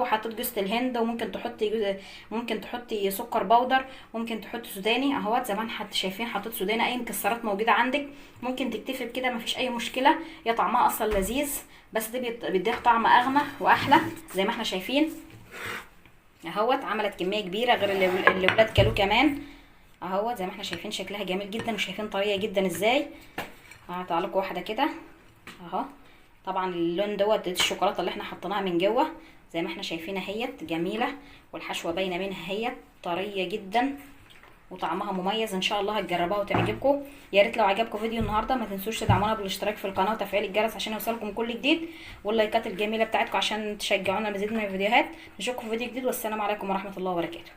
وحطيت جوز الهند، وممكن ممكن تحطي سكر بودر، ممكن تحطي سوداني اهوت زي ما انتم شايفين. حطيت سوداني، اي مكسرات موجوده عندك ممكن تكتفي بكده، مفيش اي مشكله. هي طعمها اصلا لذيذ، بس دي بيديها طعم اغنى واحلى زي ما احنا شايفين اهوت. عملت كميه كبيره غير اللي ولاد كلوه كمان اهوت زي ما احنا شايفين. شكلها جميل جدا، وشايفين طريه جدا ازاي. هقطع لكم واحده كده اهو. طبعا اللون دوت الشوكولاته اللي احنا حطيناها من جوه زي ما احنا شايفين اهيت جميله، والحشوه باينه منها اهيت طريه جدا وطعمها مميز. ان شاء الله هتجربوها وتعجبكم. يا ريت لو عجبكم فيديو النهارده ما تنسوش تدعمونا بالاشتراك في القناه وتفعيل الجرس عشان يوصلكم كل جديد، واللايكات الجميله بتاعتكم عشان تشجعونا مزيد من الفيديوهات. نشوفكم في فيديو جديد، والسلام عليكم ورحمه الله وبركاته.